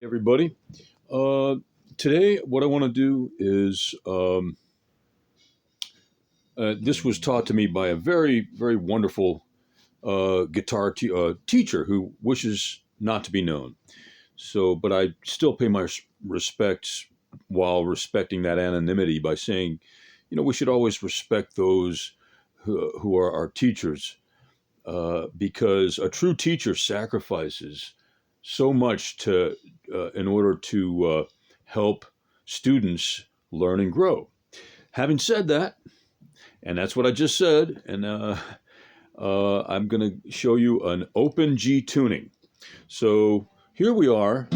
Everybody. Uh, Today, what I want to do is this was taught to me by a very, very wonderful teacher who wishes not to be known. So, but I still pay my respects while respecting that anonymity by saying, we should always respect those who are our teachers because a true teacher sacrifices so much to in order to help students learn and grow. Having said that, and that's what I just said, and I'm going to show you an open G tuning. So here we are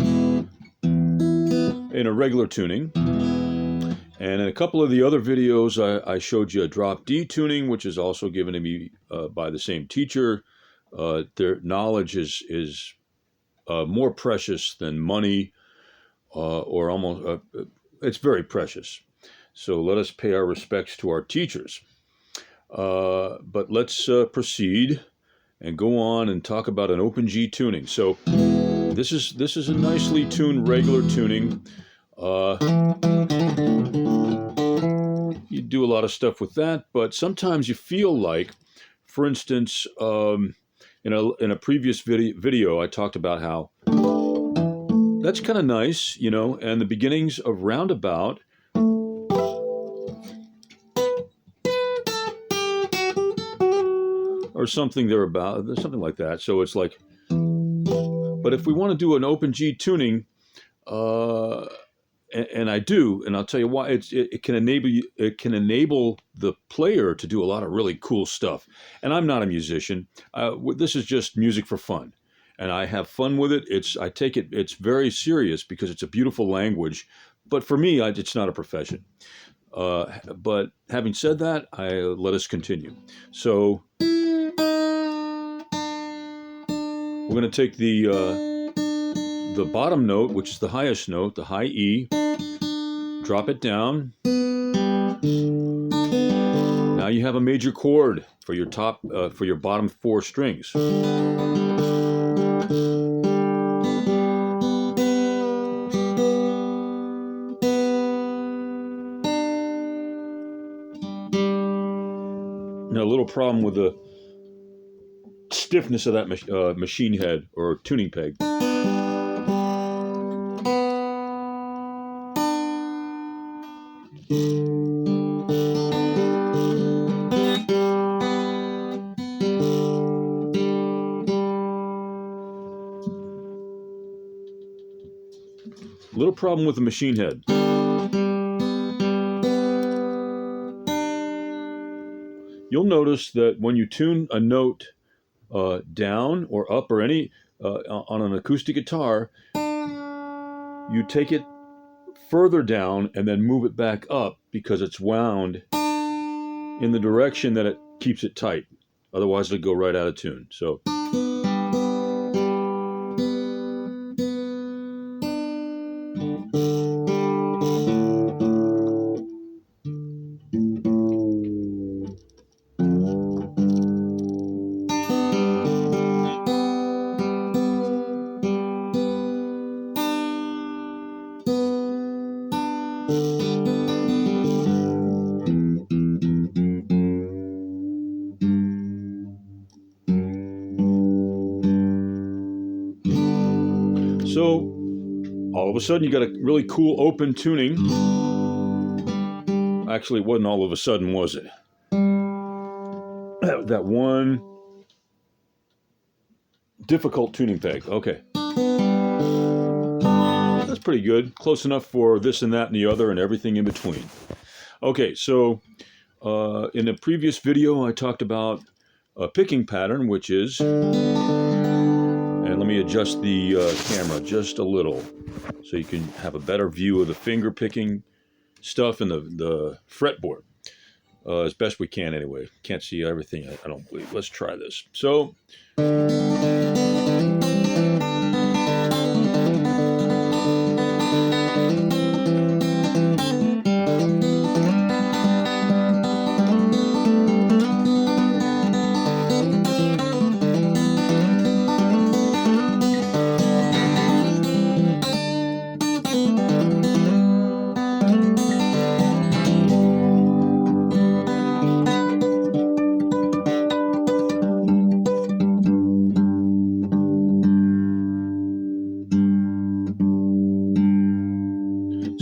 in a regular tuning. And in a couple of the other videos, I showed you a drop D tuning, which is also given to me by the same teacher. Their knowledge is more precious than money, or almost, it's very precious. So let us pay our respects to our teachers. But let's proceed and go on and talk about an open G tuning. So this is a nicely tuned regular tuning. You do a lot of stuff with that, but sometimes you feel like, for instance, in a previous video, I talked about how that's kind of nice, and the beginnings of roundabout or something thereabout, something like that. So it's like, but if we want to do an open G tuning, and I do, and I'll tell you why. It can enable the player to do a lot of really cool stuff. And I'm not a musician. This is just music for fun, and I have fun with it. I take it. It's very serious because it's a beautiful language. But for me, it's not a profession. But having said that, let us continue. So we're going to take the bottom note, which is the highest note, the high E, drop it down. Now you have a major chord for your for your bottom four strings. Now a little problem with the stiffness of that machine head or tuning peg. Little problem with the machine head. You'll notice that when you tune a note down or up or any on an acoustic guitar, you take it further down and then move it back up because it's wound in the direction that it keeps it tight. Otherwise, it'll go right out of tune. So. So all of a sudden you got a really cool open tuning. Actually, it wasn't all of a sudden, was it? That one difficult tuning peg. Okay. That's pretty good. Close enough for this and that and the other and everything in between. Okay, so in a previous video I talked about a picking pattern, which is, and let me adjust the camera just a little so you can have a better view of the finger picking stuff in the fretboard. As best we can anyway. Can't see everything, I don't believe. Let's try this. So,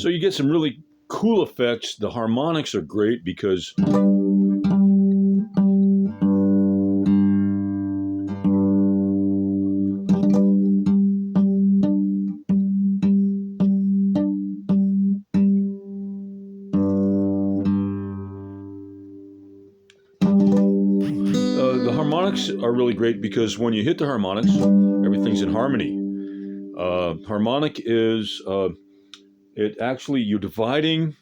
So you get some really cool effects. The harmonics are great because the harmonics are really great because when you hit the harmonics, everything's in harmony. Harmonic is it actually you're dividing